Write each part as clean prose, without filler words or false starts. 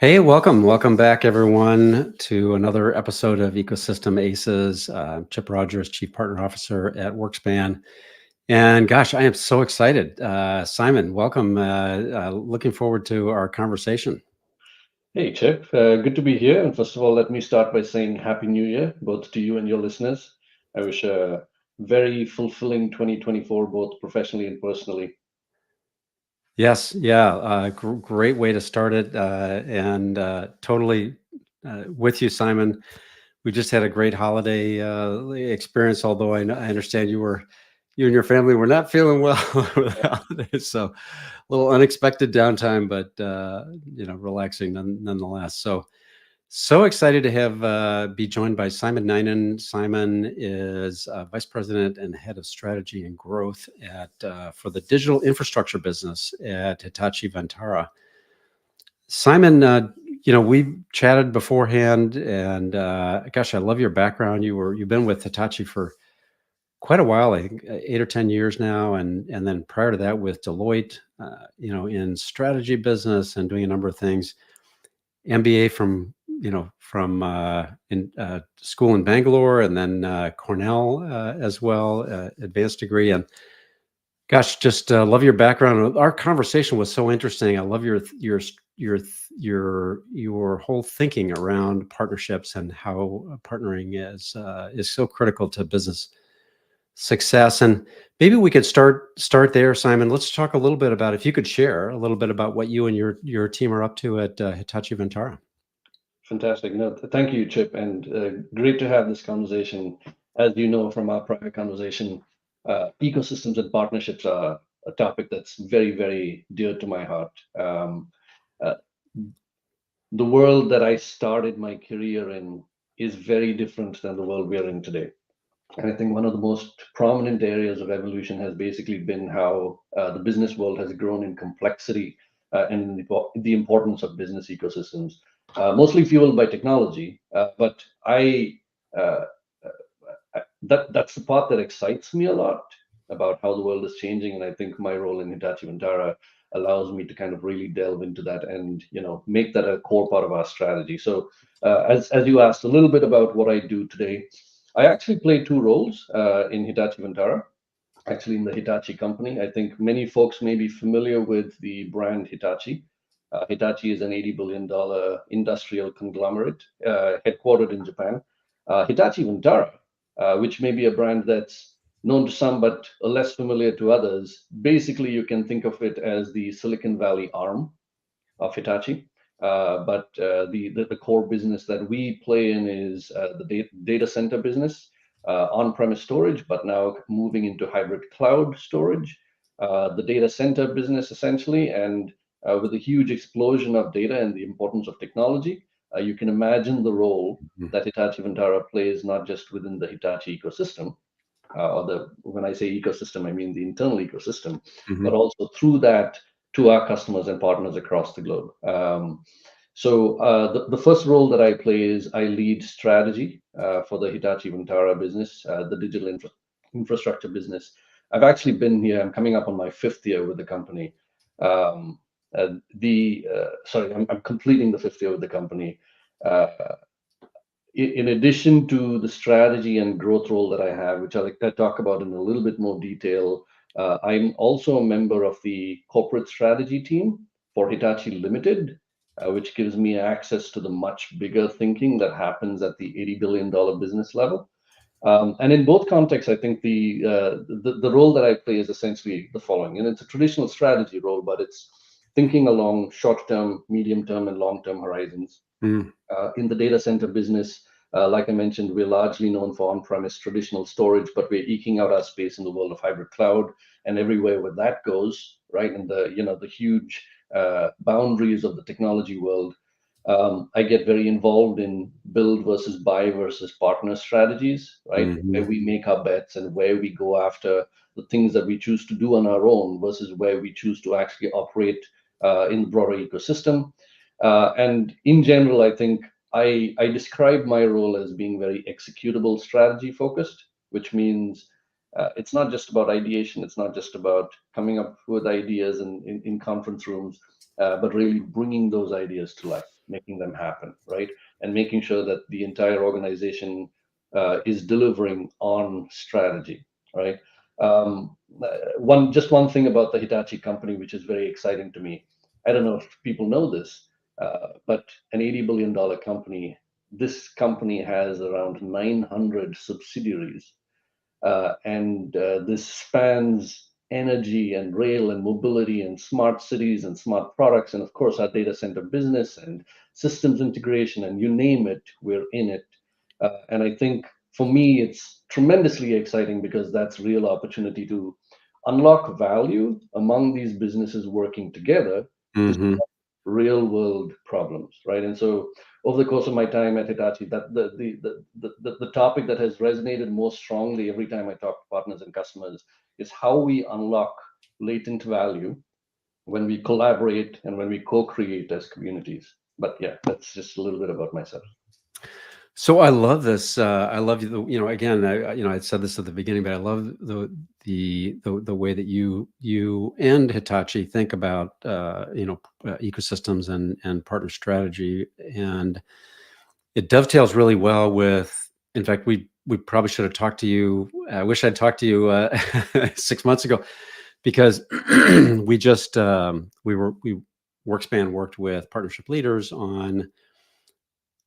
Hey, welcome back, everyone, to another episode of Ecosystem Aces. Chip Rodgers, Chief Partner Officer at WorkSpan, and gosh, I am so excited. Simon, welcome. Looking forward to our conversation. Hey, Chip. Good to be here. And first of all, let me start by saying Happy New Year, both to you and your listeners. I wish a very fulfilling 2024, both professionally and personally. Yes, yeah, great way to start it, and totally with you, Simon. We just had a great holiday experience. Although I understand you and your family were not feeling well over the holidays, so a little unexpected downtime, but relaxing nonetheless. So excited to have be joined by Simon Ninan. Simon is Vice President and Head of Strategy and Growth at for the digital infrastructure business at Hitachi Vantara. Simon, we chatted beforehand, and gosh, I love your background. You've been with Hitachi for quite a while, I think 8 or 10 years now, and then prior to that with Deloitte, in strategy business and doing a number of things. MBA from in school in Bangalore, and then Cornell as well, advanced degree. And gosh, just love your background. Our conversation was so interesting. I love your your whole thinking around partnerships and how partnering is so critical to business success. And maybe we could start there, Simon. Let's talk a little bit about, if you could share a little bit about what you and your team are up to at Hitachi Vantara. Fantastic. No, thank you, Chip, and great to have this conversation. As you know from our prior conversation, ecosystems and partnerships are a topic that's very, very dear to my heart. Uh, the world that I started my career in is very different than the world we are in today. And I think one of the most prominent areas of evolution has basically been how the business world has grown in complexity and the importance of business ecosystems, mostly fueled by technology. But uh, that's the part that excites me a lot about how the world is changing. And I think my role in Hitachi Vantara allows me to kind of really delve into that and make that a core part of our strategy. So as you asked a little bit about what I do today, I actually play two roles in Hitachi Vantara, actually in the Hitachi company. I think many folks may be familiar with the brand Hitachi. Hitachi is an $80 billion industrial conglomerate headquartered in Japan. Hitachi Vantara, which may be a brand that's known to some but less familiar to others, basically you can think of it as the Silicon Valley arm of Hitachi. But the core business that we play in is the data center business, on-premise storage, but now moving into hybrid cloud storage. The data center business essentially, and with a huge explosion of data and the importance of technology, you can imagine the role Mhm. that Hitachi Vantara plays not just within the Hitachi ecosystem, or the when I say ecosystem, I mean the internal ecosystem, but Mhm. also through that to our customers and partners across the globe. The first role that I play is I lead strategy for the Hitachi Vantara business, the digital infrastructure business. I've actually been here. I'm coming up on my fifth year with the company. Sorry, I'm completing the fifth year with the company. Uh, in addition to the strategy and growth role that I have, which I talk about in a little bit more detail, I'm also a member of the corporate strategy team for Hitachi Limited, which gives me access to the much bigger thinking that happens at the $80 billion business level. And in both contexts, I think the role that I play is essentially the following, and it's a traditional strategy role, but it's thinking along short-term, medium-term, and long-term horizons. Mm. In the data center business, like I mentioned, we're largely known for on-premise traditional storage, but we're eking out our space in the world of hybrid cloud and everywhere where that goes, right? And the huge boundaries of the technology world. I get very involved in build versus buy versus partner strategies, right? Where Mhm. we make our bets and where we go after the things that we choose to do on our own versus where we choose to actually operate in the broader ecosystem. And in general, I think I describe my role as being very executable strategy focused, which means it's not just about ideation, it's not just about coming up with ideas in conference rooms, but really bringing those ideas to life. making them happen, right? And making sure that the entire organization is delivering on strategy, right? One thing about the Hitachi company, which is very exciting to me. I don't know if people know this, but an $80 billion company. This company has around 900 subsidiaries, and this spans energy and rail and mobility and smart cities and smart products, and of course our data center business and systems integration, and you name it, we're in it. And I think for me it's tremendously exciting because that's real opportunity to unlock value among these businesses working together to Hmm. real world problems, right? And so over the course of my time at Hitachi, that the topic that has resonated most strongly every time I talk to partners and customers is how we unlock latent value when we collaborate and when we co-create as communities. But yeah, that's just a little bit about myself. So I love this. I love again, I said this at the beginning, but I love the way that you and Hitachi think about ecosystems and partner strategy, and it dovetails really well with. In fact, we probably should have talked to you. I wish I'd talked to you 6 months ago, because we WorkSpan worked with partnership leaders on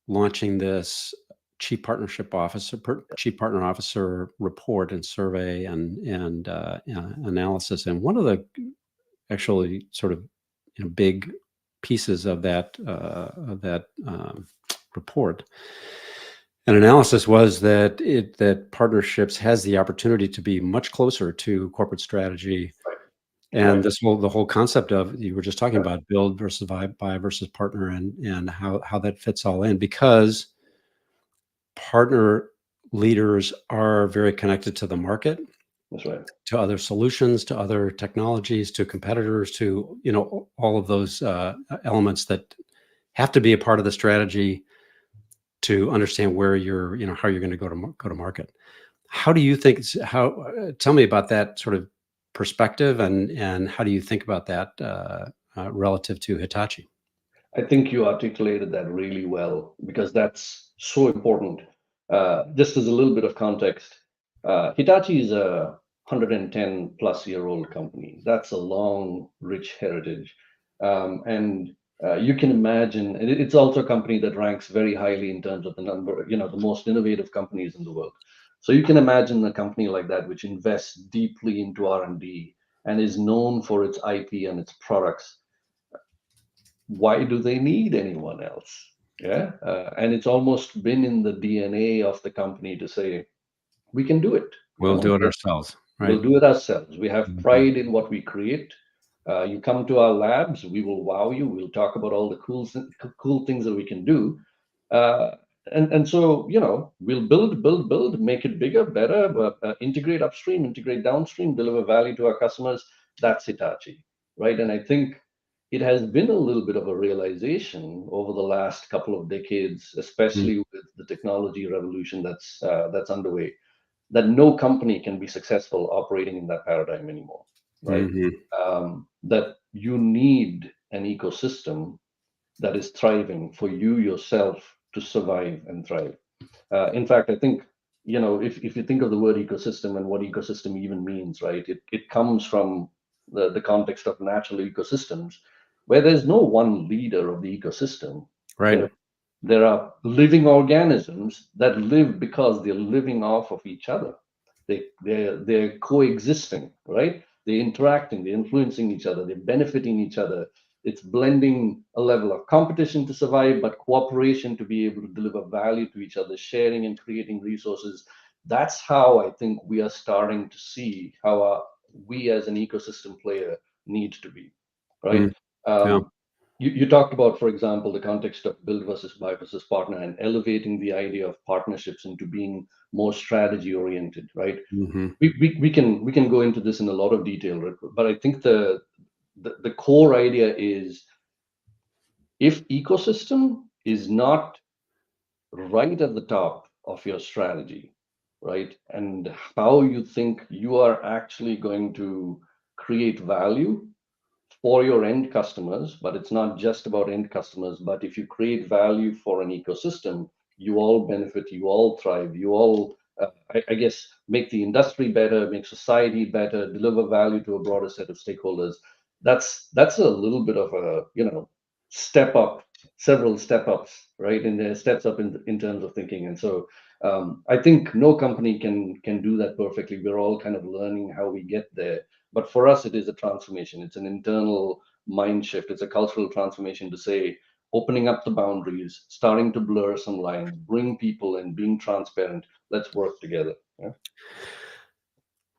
launching this chief partner officer report and survey and analysis. And one of the actually sort of big pieces of that report and analysis was that partnerships has the opportunity to be much closer to corporate strategy. And Right. the whole concept of, you were just talking about, build versus buy versus partner, and how that fits all in, because partner leaders are very connected to the market, That's right. to other solutions, to other technologies, to competitors, to all of those elements that have to be a part of the strategy to understand where you're how you're going to go to market. How do you think how Tell me about that sort of perspective, and how do you think about that relative to Hitachi? I think you articulated that really well because that's so important. Just as a little bit of context, Hitachi is a 110 plus year old company. That's a long, rich heritage. And you can imagine, and it's also a company that ranks very highly in terms of the number, the most innovative companies in the world. So you can imagine a company like that, which invests deeply into R&D and is known for its IP and its products. Why do they need anyone else? Yeah. And it's almost been in the DNA of the company to say, we can do it. We'll do it ourselves, We'll right? do it ourselves. We have Mhm. pride in what we create. You come to our labs, we will wow you. We'll talk about all the cool things that we can do. Uh, and so, we'll build, make it bigger, better, integrate upstream, integrate downstream, deliver value to our customers. That's Hitachi, right? And I think it has been a little bit of a realization over the last couple of decades, especially with the technology revolution that's underway, that no company can be successful operating in that paradigm anymore, right? Mhm. That you need an ecosystem that is thriving for you yourself to survive and thrive. In fact, I think, if you think of the word ecosystem and what ecosystem even means, right, it comes from the context of natural ecosystems where there's no one leader of the ecosystem. Right. There are living organisms that live because they're living off of each other. They're coexisting, right? They're interacting, they're influencing each other, they're benefiting each other. It's blending a level of competition to survive, but cooperation to be able to deliver value to each other, sharing and creating resources. That's how I think we are starting to see how we as an ecosystem player need to be, right? Mm. Yeah. Um, you talked about, for example, the context of build versus buy versus partner and elevating the idea of partnerships into being more strategy oriented, right? Mhm. We can go into this in a lot of detail, right? But I think the core idea is, if ecosystem is not right at the top of your strategy, right, and how you think you are actually going to create value for your end customers, but it's not just about end customers. But if you create value for an ecosystem, you all benefit, you all thrive, you all, I guess, make the industry better, make society better, deliver value to a broader set of stakeholders. That's a little bit of a, step up, several step ups, right? In the steps up in terms of thinking. And so I think no company can do that perfectly. We're all kind of learning how we get there. But for us, it is a transformation. It's an internal mind shift. It's a cultural transformation to say, opening up the boundaries, starting to blur some lines, bring people in, being transparent. Let's work together. Yeah.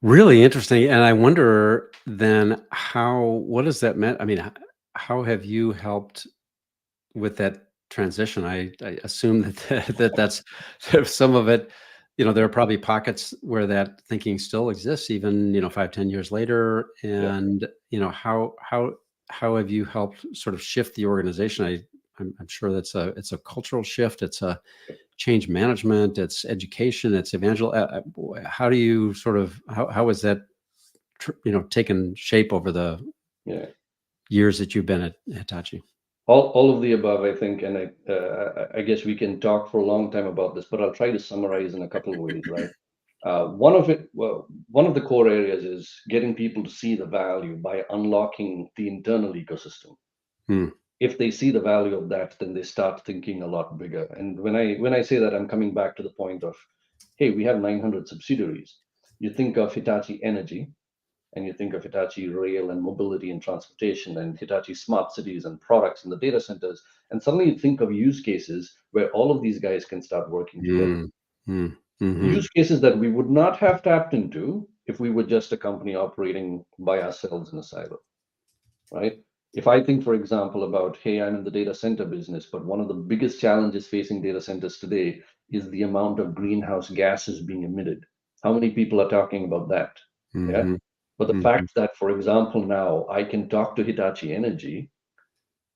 Really interesting. And I wonder then what does that mean? I mean, how have you helped with that transition? I assume that's some of it, there are probably pockets where that thinking still exists, even, 5, 10 years later. Yeah. And, how have you helped sort of shift the organization? I'm sure it's a cultural shift. It's a change management, it's education, it's how do you sort of, how has that, taken shape over the Yeah. years that you've been at Hitachi? All of the above, I think, and I guess we can talk for a long time about this, but I'll try to summarize in a couple of ways, right? One of the core areas is getting people to see the value by unlocking the internal ecosystem. Hmm. If they see the value of that, then they start thinking a lot bigger. And when I say that, I'm coming back to the point of, hey, we have 900 subsidiaries. You think of Hitachi Energy, and you think of Hitachi Rail and Mobility and Transportation, and Hitachi Smart Cities and products in the data centers, and suddenly you think of use cases where all of these guys can start working together. Hmm. Hmm. Hmm. Use cases that we would not have tapped into if we were just a company operating by ourselves in a silo, right? If I think, for example, about, hey, I'm in the data center business, but one of the biggest challenges facing data centers today is the amount of greenhouse gases being emitted. How many people are talking about that? Yeah. Hmm. But the Hmm. fact that, for example, now I can talk to Hitachi Energy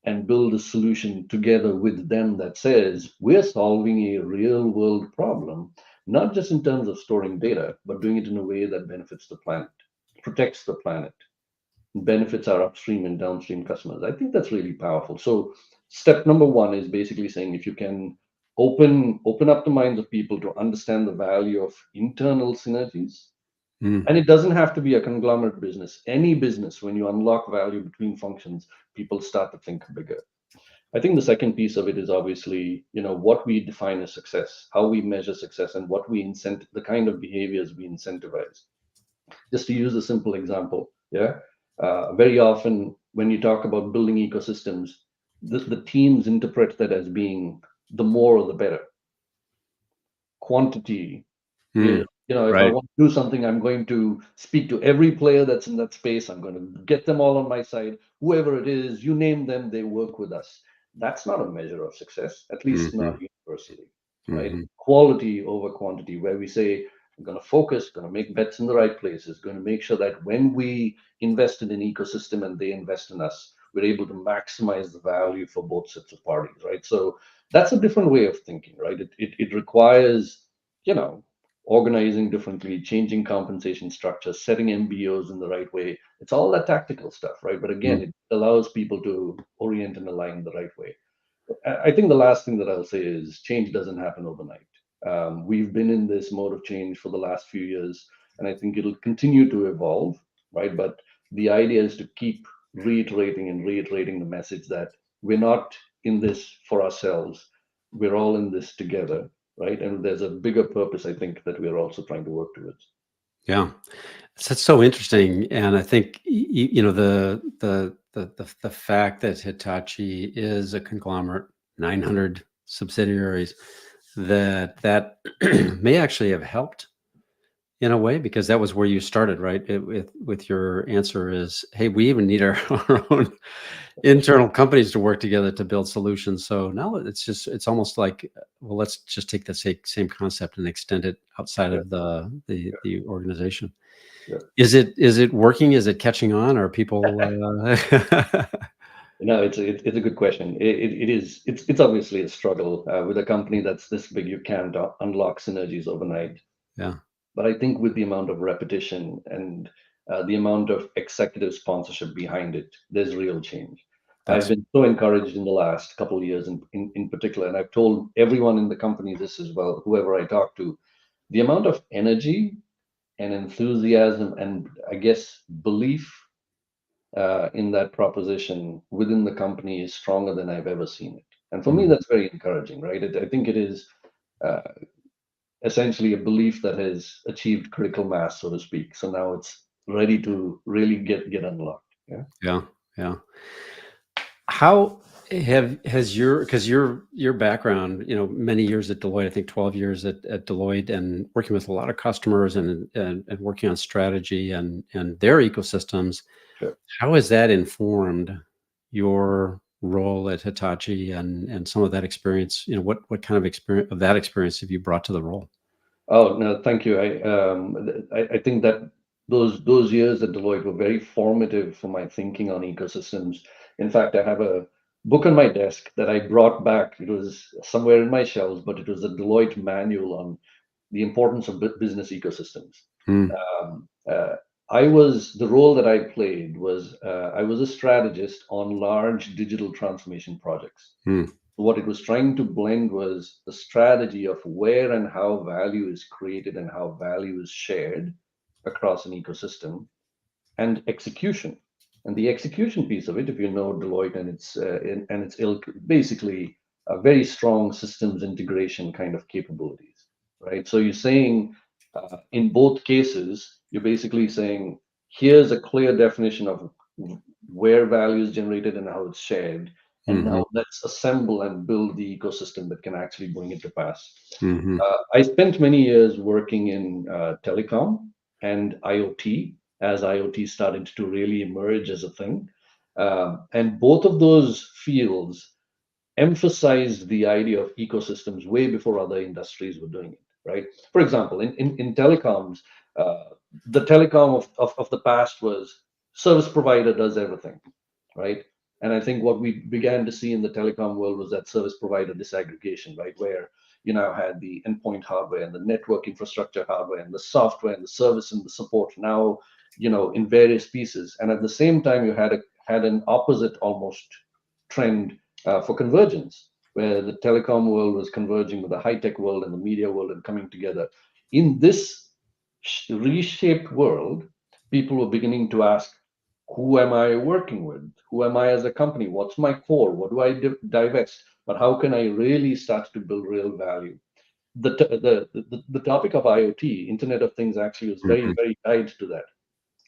and build a solution together with them that says we're solving a real world problem, not just in terms of storing data, but doing it in a way that benefits the planet, protects the planet, benefits our upstream and downstream customers. I think that's really powerful. So step number one is basically saying, if you can open up the minds of people to understand the value of internal synergies, Hmm. and it doesn't have to be a conglomerate business. Any business, when you unlock value between functions, people start to think bigger. I think the second piece of it is obviously, what we define as success, how we measure success, and what we incent, the kind of behaviors we incentivize. Just to use a simple example, yeah, very often when you talk about building ecosystems, the teams interpret that as being the more the better. Quantity Hmm. is, if I Right. want to do something, I'm going to speak to every player that's in that space. I'm going to get them all on my side. Whoever it is, you name them, they work with us. That's not a measure of success, at least not Hmm. universally, right? Hmm. Quality over quantity, where we say, I'm going to focus, going to make bets in the right places, going to make sure that when we invest in an ecosystem and they invest in us, we're able to maximize the value for both sets of parties, right? So that's a different way of thinking, right? It requires, you know, organizing differently, changing compensation structures, setting MBOs in the right way. It's all that tactical stuff, right? But again, Hmm. it allows people to orient and align the right way. I think the last thing that I'll say is change doesn't happen overnight. We've been in this mode of change for the last few years, and I think it'll continue to evolve, right? But the idea is to keep reiterating and reiterating the message that we're not in this for ourselves. We're all in this together, right? And there's a bigger purpose, I think, that we're also trying to work towards. Yeah. So that's so interesting. And I think, the fact that Hitachi is a conglomerate, 900 subsidiaries, that may actually have helped in a way, because that was where you started, right? With your answer is, hey, we even need our own internal companies to work together to build solutions. So now it's almost like, well, let's just take the same concept and extend it outside Yeah, of the organization. yeah. Is it working? Is it catching on? Are people? No, it's a good question. It is. It's obviously a struggle with a company that's this big. You can't unlock synergies overnight. Yeah. But I think with the amount of repetition and the amount of executive sponsorship behind it, there's real change. I've That's been so encouraged in the last couple of years in particular, and I've told everyone in the company this as well, whoever I talk to, the amount of energy and enthusiasm and I guess belief in that proposition within the company is stronger than I've ever seen it. And for me, mhm, that's very encouraging, right? I think it is uh, essentially a belief that has achieved critical mass, so to speak. So now it's ready to really get unlocked. Yeah. yeah, yeah. How has your because your background, many years at Deloitte, I think 12 years at Deloitte, and working with a lot of customers and working on strategy and their ecosystems. Sure. How has that informed your role at Hitachi and some of that experience? What kind of experience have you brought to the role? Oh, no, thank you. I think that those years at Deloitte were very formative for my thinking on ecosystems. In fact, I have a book on my desk that I brought back. It was somewhere in my shelves, but it was a Deloitte manual on the importance of business ecosystems. Mm, I was the role that I played was I was a strategist on large digital transformation projects. mm, What it was trying to blend was the strategy of where and how value is created and how value is shared across an ecosystem, and execution. And the execution piece of it, if you know Deloitte and its ilk, basically a very strong systems integration kind of capabilities, right? So you're saying in both cases, you're basically saying here's a clear definition of where value is generated and how it's shared, and mhm, now let's assemble and build the ecosystem that can actually bring it to pass. mhm, I spent many years working in telecom and IoT as IoT started to really emerge as a thing. And both of those fields emphasized the idea of ecosystems way before other industries were doing it, right? For example, in telecoms, uh, the telecom of the past was service provider does everything, right? And I think what we began to see in the telecom world was that service provider disaggregation, right? Where you now had the endpoint hardware and the network infrastructure hardware and the software and the service and the support now, in various pieces. And at the same time, you had an opposite almost trend for convergence, where the telecom world was converging with the high tech world and the media world and coming together. In this reshaped world, people were beginning to ask, who am I working with? Who am I as a company? What's my core? What do I divest? But how can I really start to build real value? The topic of IoT, Internet of Things, actually was very, mhm, very tied to that.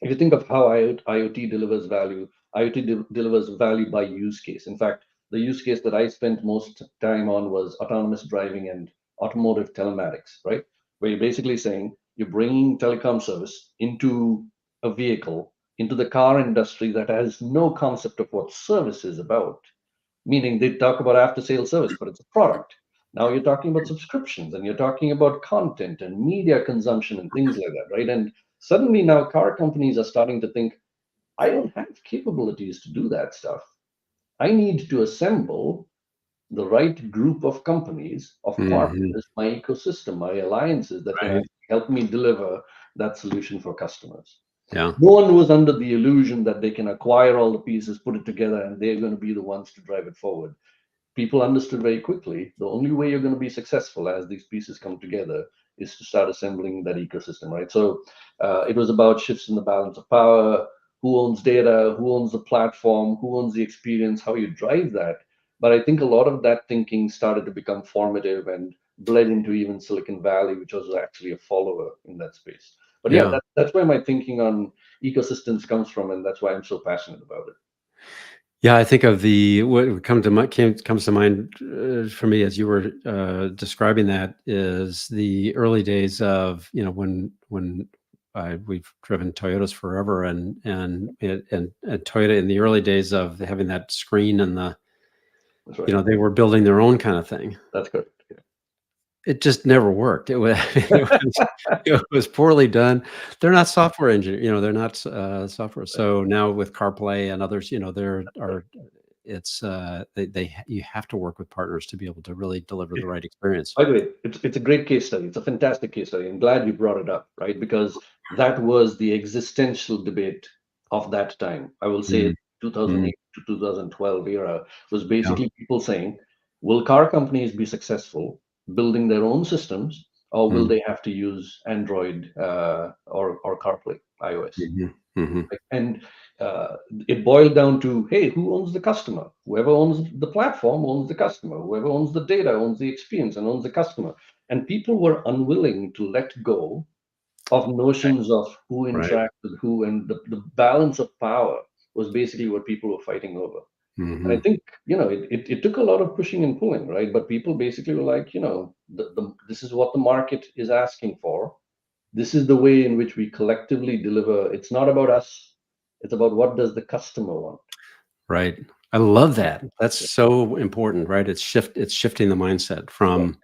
If you think of how IoT delivers value, IoT delivers value by use case. In fact, the use case that I spent most time on was autonomous driving and automotive telematics, right? Where you're basically saying you're bringing telecom service into a vehicle, into the car industry that has no concept of what service is about, meaning they talk about after sale service, but it's a product. Now you're talking about subscriptions and you're talking about content and media consumption and things like that, right? And suddenly now car companies are starting to think, I don't have capabilities to do that stuff. I need to assemble the right group of companies, of mhm. partners, my ecosystem, my alliances that can Right. actually help me deliver that solution for customers. Yeah. No one was under the illusion that they can acquire all the pieces, put it together, and they're going to be the ones to drive it forward. People understood very quickly the only way you're going to be successful as these pieces come together is to start assembling that ecosystem, right? So it was about shifts in the balance of power, who owns data, who owns the platform, who owns the experience, how you drive that. But I think a lot of that thinking started to become formative and bled into even Silicon Valley, which was actually a follower in that space. But yeah, Yeah. that's where my thinking on ecosystems comes from, and that's why I'm so passionate about it. Yeah, I think of the what would come to my comes to mind for me as you were describing that is the early days of when we've driven Toyotas forever and Toyota in the early days of having that screen and That's right. they were building their own kind of thing. That's correct. It just never worked. It was it was poorly done. They're not software engineer, they're not, software. So now with CarPlay and others, there are it's, you have to work with partners to be able to really deliver the right experience. By the way, it's a great case study. It's a fantastic case study. I'm glad you brought it up, right? Because that was the existential debate of that time. I will say Mm, mm, 2008 to 2012 era was yeah. basically people saying, will car companies be successful building their own systems, or will Mm, they have to use Android or CarPlay, iOS? mhm, mhm. Right? And uh, it boiled down to, hey, who owns the customer? Whoever owns the platform owns the customer. Whoever owns the data owns the experience and owns the customer. And people were unwilling to let go of notions of who Right. interacts with who, and the balance of power was basically what people were fighting over. And I Mhm. think, it took a lot of pushing and pulling, right? But people basically were like, this is what the market is asking for. This is the way in which we collectively deliver. It's not about us. It's about what does the customer want. Right. I love Right. that. That's Yeah. so important, right? It's shifting the mindset Right. from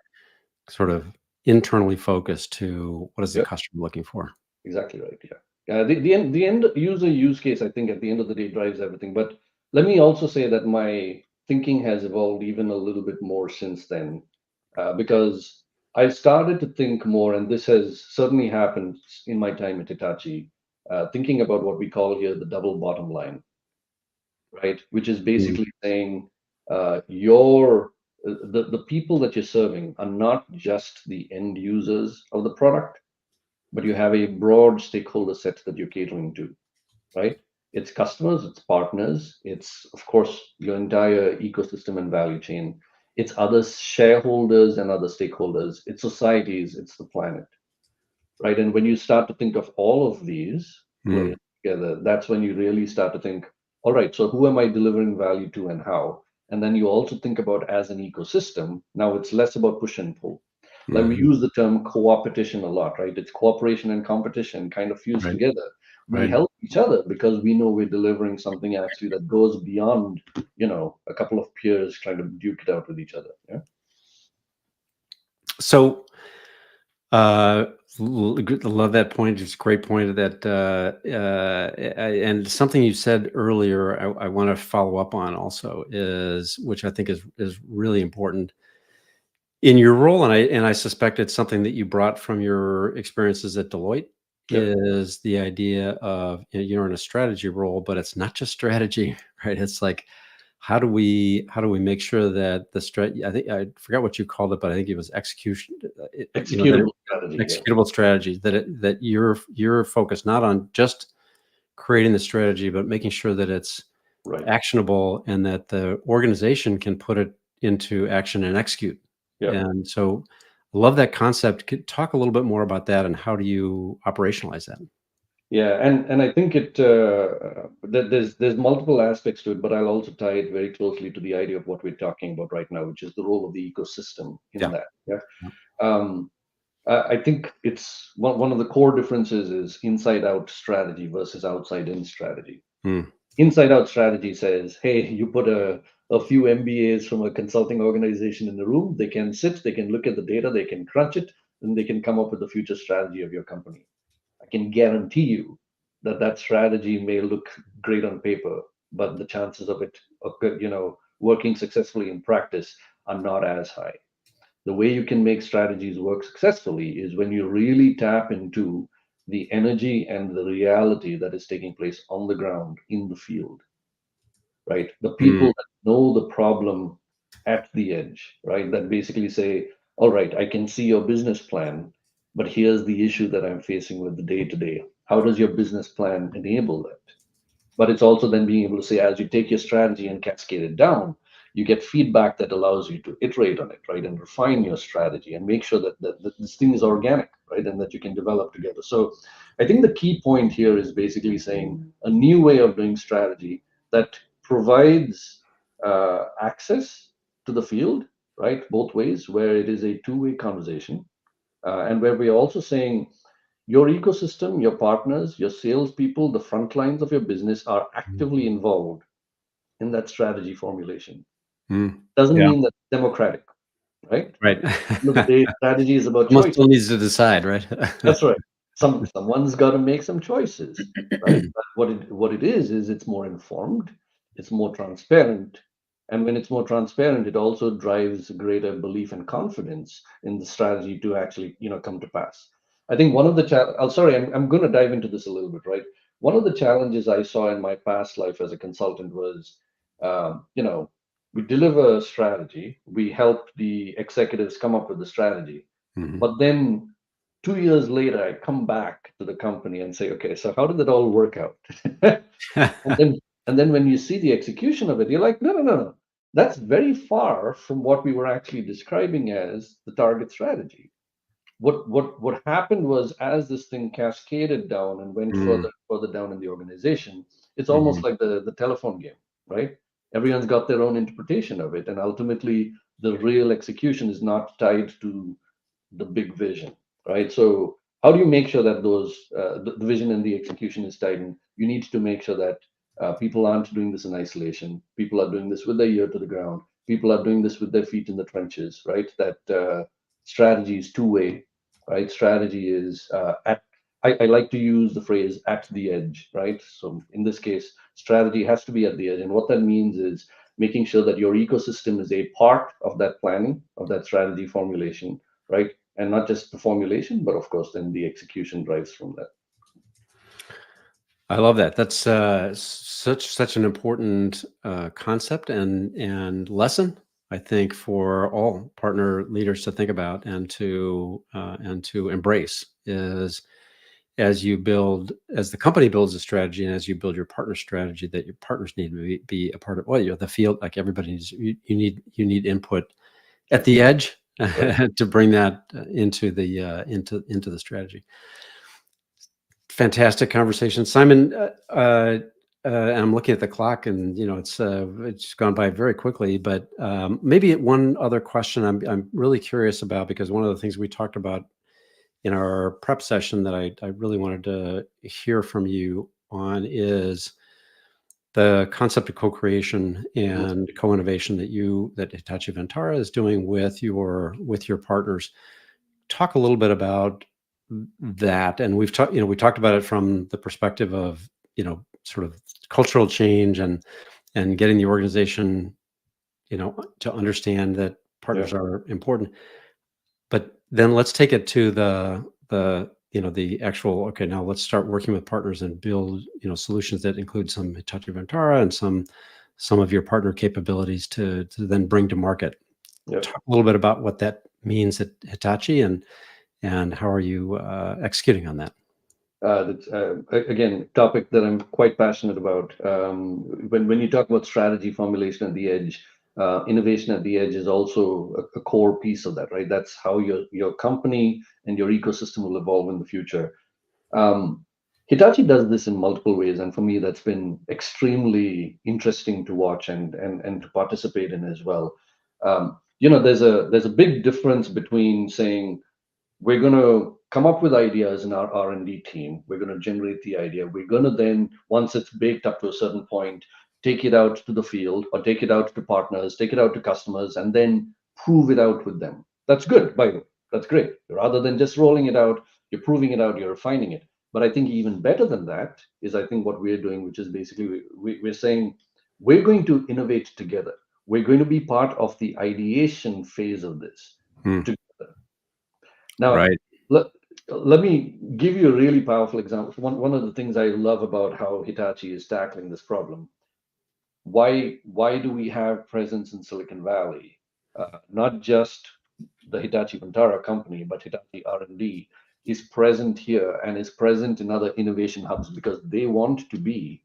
sort of internally focused to what is the Yep. customer looking for? Exactly right. Yeah. The end user use case, I think, at the end of the day drives everything. But let me also say that my thinking has evolved even a little bit more since then, because I started to think more, and this has certainly happened in my time at Hitachi, thinking about what we call here the double bottom line, right? Which is Mm, basically saying your the people that you're serving are not just the end users of the product, but you have a broad stakeholder set that you're catering to, right? It's customers, it's partners, it's of course your entire ecosystem and value chain. It's other shareholders and other stakeholders. It's societies, it's the planet, right? And when you start to think of all of these mm, players together, that's when you really start to think, all right, so who am I delivering value to and how? And then you also think about as an ecosystem. Now it's less about push and pull. Like we mhm. use the term co-opetition a lot, right? It's cooperation and competition kind of fused Right, together. We right. help each other because we know we're delivering something actually that goes beyond, a couple of peers trying to duke it out with each other. Yeah. So, uh, love that point. It's a great point that, and something you said earlier, I want to follow up on also is, which I think is really important in your role, and I suspect it's something that you brought from your experiences at Deloitte, Yep. is the idea of, you're in a strategy role, but it's not just strategy, right? It's like, how do we make sure that the I think I forgot what you called it, but I think it was execution, that Executable strategy. Yeah. executable strategy, that you're focused not on just creating the strategy, but making sure that it's Right. actionable and that the organization can put it into action and execute. Yep. And so love that concept. Could talk a little bit more about that and how do you operationalize that? Yeah, and I think there's multiple aspects to it, but I'll also tie it very closely to the idea of what we're talking about right now, which is the role of the ecosystem in Yeah. that. Yeah. Yeah. Um, I think it's one of the core differences is inside out strategy versus outside in strategy. Mm, Inside out strategy says, hey, you put a few MBAs from a consulting organization in the room, they can sit, they can look at the data, they can crunch it, and they can come up with the future strategy of your company. I can guarantee you that that strategy may look great on paper, but the chances of it, working successfully in practice are not as high. The way you can make strategies work successfully is when you really tap into the energy and the reality that is taking place on the ground in the field, right? The mm, people that know the problem at the edge, right? That basically say, all right, I can see your business plan, but here's the issue that I'm facing with the day to day. How does your business plan enable that? But it's also then being able to say, as you take your strategy and cascade it down, you get feedback that allows you to iterate on it, right? And refine your strategy and make sure that this thing is organic, right? And that you can develop together. So I think the key point here is basically saying a new way of doing strategy that provides access to the field, right? Both ways, where it is a two-way conversation. And where we're also saying your ecosystem, your partners, your salespeople, the front lines of your business are mm, actively involved in that strategy formulation. mm. Doesn't Yeah. mean that democratic, right? Right. End of the day, strategy is about Someone choice. still needs to decide, right? That's right. Someone's got to make some choices, right? But what it is it's more informed, it's more transparent, and when it's more transparent, it also drives greater belief and confidence in the strategy to actually come to pass. I think one of the I'm sorry, I'm going to dive into this a little bit, right? One of the challenges I saw in my past life as a consultant was, you know, we deliver a strategy, we help the executives come up with the strategy, Mhm. but then 2 years later, I come back to the company and say, okay, so how did that all work out? And then when you see the execution of it, you're like, no, no, no, no. That's very far from what we were actually describing as the target strategy. What happened was, as this thing cascaded down and went Mm, further down in the organization, it's almost mhm. like the telephone game, right? Everyone's got their own interpretation of it, and ultimately the real execution is not tied to the big vision, right? So how do you make sure that the vision and the execution is tied in? You need to make sure that people aren't doing this in isolation. People are doing this with their ear to the ground. People are doing this with their feet in the trenches, right? That strategy is two-way, right? Strategy is I like to use the phrase at the edge, right? So in this case, strategy has to be at the edge. And what that means is making sure that your ecosystem is a part of that planning, of that strategy formulation, right? And not just the formulation, but of course, then the execution drives from that. I love that. That's such an important concept and lesson. I think for all partner leaders to think about and to embrace is as the company builds a strategy and as you build your partner strategy, that your partners need to be a part of. Well, the field, like everybody needs, you need input at the edge Right. to bring that into into the strategy. Fantastic conversation, Simon. I'm looking at the clock, and it's gone by very quickly. But maybe one other question I'm really curious about, because one of the things we talked about in our prep session that I really wanted to hear from you on is the concept of co-creation Mhm. and co-innovation that Hitachi Vantara is doing with your partners. Talk a little bit about that. And we talked about it from the perspective of, sort of cultural change and getting the organization, to understand that Yeah. partners are important. But then let's take it to the actual, okay, now let's start working with partners and build, solutions that include some Hitachi Vantara and some of your partner capabilities to then bring to market. Yeah. Talk a little bit about what that means at Hitachi and how are you executing on that? That's again topic that I'm quite passionate about. When you talk about strategy formulation at the edge, innovation at the edge is also a core piece of that, right? That's how your company and your ecosystem will evolve in the future. Um, Hitachi does this in multiple ways, and for me, that's been extremely interesting to watch and to participate in as well. There's a big difference between saying we're going to come up with ideas in our R&D team. We're going to generate the idea. We're going to then, once it's baked up to a certain point, take it out to the field or take it out to partners, take it out to customers, and then prove it out with them. That's good, by the way. That's great. Rather than just rolling it out, you're proving it out, you're refining it. But I think even better than that is, I think, what we're doing, which is basically we're saying we're going to innovate together. We're going to be part of the ideation phase of this Hmm. together. Now, Right. let, let me give you a really powerful example. One of the things I love about how Hitachi is tackling this problem, why do we have presence in Silicon Valley? Not just the Hitachi Vantara company, but Hitachi R&D is present here and is present in other innovation hubs because they want to be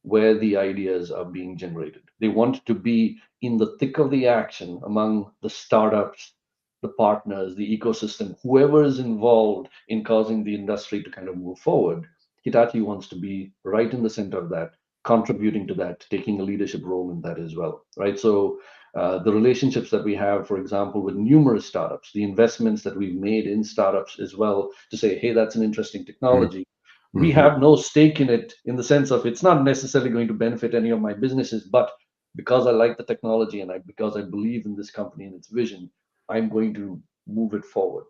where the ideas are being generated. They want to be in the thick of the action among the startups, the partners, the ecosystem, whoever is involved in causing the industry to kind of move forward. Hitachi wants to be right in the center of that, contributing to that, taking a leadership role in that as well, right? So the relationships that we have, for example, with numerous startups, the investments that we've made in startups as well to say, hey, that's an interesting technology. We Mm-hmm. have no stake in it in the sense of it's not necessarily going to benefit any of my businesses, but because I like the technology and because I believe in this company and its vision, I'm going to move it forward.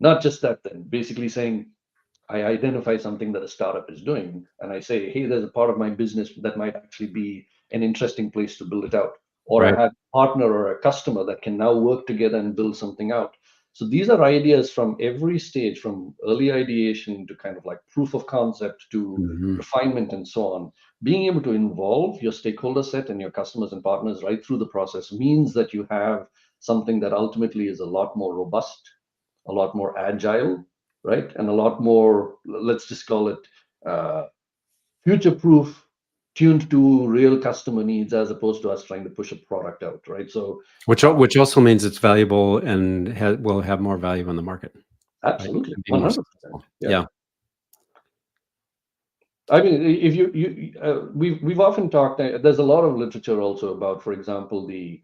Not just that, then basically saying I identify something that a startup is doing and I say, hey, there's a part of my business that might actually be an interesting place to build it out. Or I Right. have a partner or a customer that can now work together and build something out. So these are ideas from every stage, from early ideation to kind of like proof of concept to Mhm. refinement and so on. Being able to involve your stakeholder set and your customers and partners right through the process means that you have something that ultimately is a lot more robust, a lot more agile, right? And a lot more, let's just call it uh, future proof, tuned to real customer needs as opposed to us trying to push a product out, right? So, Which also means it's valuable and will have more value on the market, right? absolutely, And be more 100%. successful. Yeah. Yeah. I mean, if we've often talked. There's a lot of literature also about, for example, the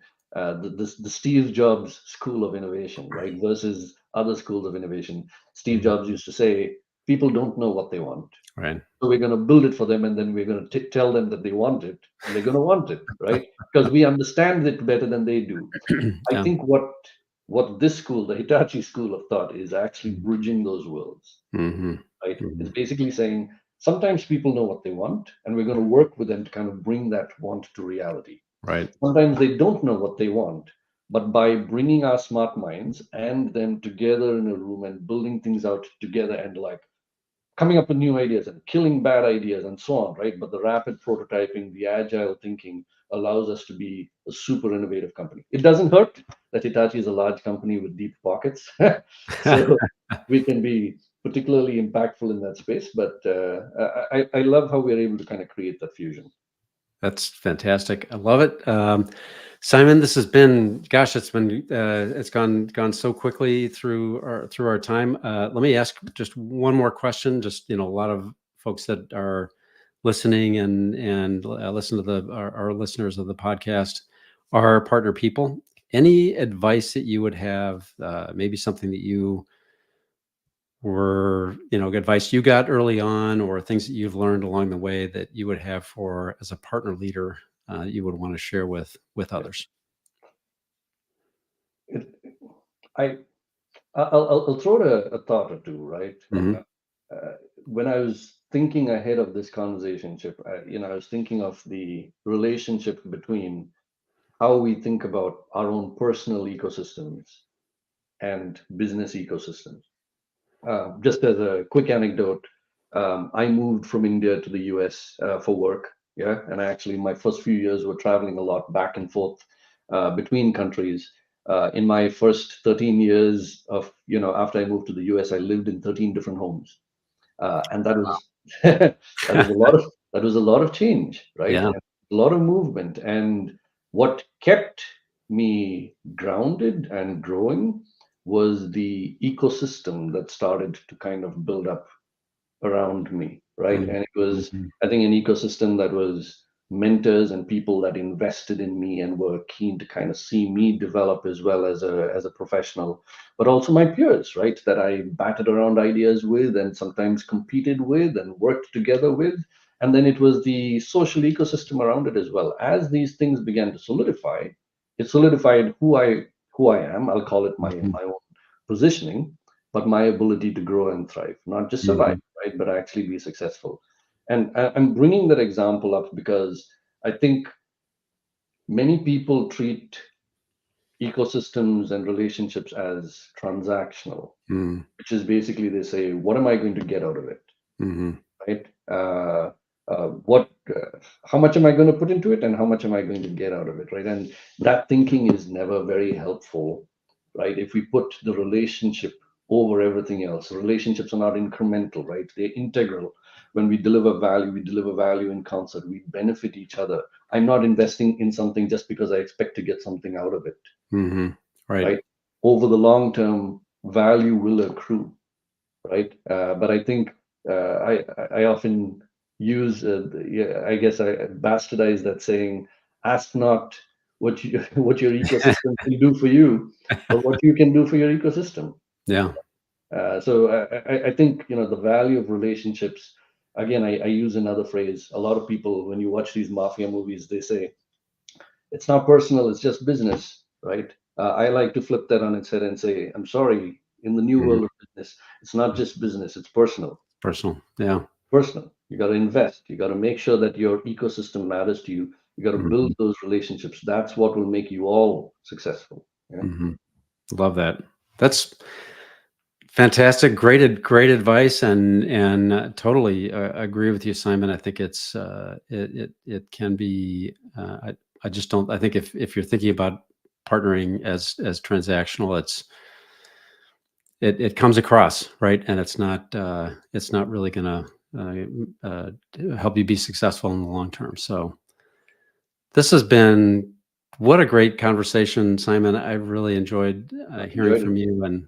Steve Jobs school of innovation, right, versus other schools of innovation. Steve Mhm. Jobs used to say, "People don't know what they want, Right. so we're going to build it for them, and then we're going to tell them that they want it, and they're going to want it, right? Because we understand it better than they do." I Yeah. think what this school, the Hitachi school of thought, is actually bridging those worlds, Mhm. right? It's Mhm. basically saying sometimes people know what they want, and we're going to work with them to kind of bring that want to reality. Right. Sometimes they don't know what they want, but by bringing our smart minds and them together in a room and building things out together and like coming up with new ideas and killing bad ideas and so on, right? But the rapid prototyping, the agile thinking allows us to be a super innovative company. It doesn't hurt that Hitachi is a large company with deep pockets. So we can be particularly impactful in that space. But I love how we're able to kind of create that fusion. That's fantastic. I love it. Simon, this has been, gosh, it's gone so quickly through our time. Let me ask just one more question. Just, a lot of folks that are listening and listen to our listeners of the podcast are partner people. Any advice that you would have, maybe something that you were, advice you got early on, or things that you've learned along the way that you would have for as a partner leader, you would want to share with others? It, I I'll throw a thought or two, right? Hmm. When I was thinking ahead of this conversation, Chip, I was thinking of the relationship between how we think about our own personal ecosystems and business ecosystems. Just as a quick anecdote, I moved from India to the US for work. Yeah, and I actually my first few years were traveling a lot back and forth between countries. In my first 13 years of, after I moved to the US, I lived in 13 different homes, and that was that was a lot of change, right? Yeah. And a lot of movement. And what kept me grounded and growing was the ecosystem that started to kind of build up around me, right? And it was, Mm-hmm. I think, an ecosystem that was mentors and people that invested in me and were keen to kind of see me develop as well as a professional, but also my peers, right? That I batted around ideas with and sometimes competed with and worked together with. And then it was the social ecosystem around it as well. As these things began to solidify, it solidified who I am. I'll call it Hmm. my own positioning, but my ability to grow and thrive, not just survive, Hmm. right, but actually be successful. And I'm bringing that example up because I think many people treat ecosystems and relationships as transactional, which is basically they say, what am I going to get out of it, Hmm. right? What, how much am I going to put into it, and how much am I going to get out of it, right? And that thinking is never very helpful, right? If we put the relationship over everything else, relationships are not incremental, right? They're integral. When we deliver value in concert. We benefit each other. I'm not investing in something just because I expect to get something out of it, Hmm. Right. right? Over the long term, value will accrue, right? But I think I often use, yeah, I guess I bastardize that saying, ask not what you what your ecosystem can do for you, but what you can do for your ecosystem. Yeah. So I think the value of relationships. Again, I use another phrase. A lot of people, when you watch these mafia movies, they say it's not personal, it's just business, right? I like to flip that on its head and say, I'm sorry, in the new Mhm. world of business, it's not just business, it's personal. Personal. Yeah. Personal. You got to invest. You got to make sure that your ecosystem matters to you. You got to build Hmm. those relationships. That's what will make you all successful. Yeah. Hmm. Love that. That's fantastic. Great advice, and totally agree with you, Simon. I think it can be. I just don't. I think if you're thinking about partnering as transactional, it comes across right, and it's not really going to help you be successful in the long term. So this has been what a great conversation, Simon. I really enjoyed hearing Enjoyed from it. you,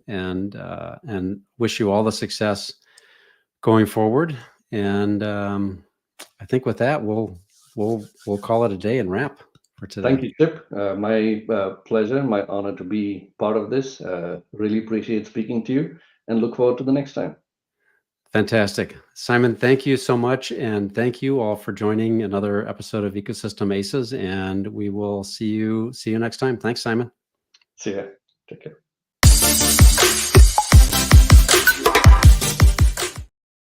and wish you all the success going forward. And I think with that, we'll call it a day and wrap for Thank today. you, Chip. My pleasure, my honor to be part of this. Really appreciate speaking to you and look forward to the next time. Fantastic. Simon, thank you so much. And thank you all for joining another episode of Ecosystem Aces. And we will see you next time. Thanks, Simon. See ya. Take care.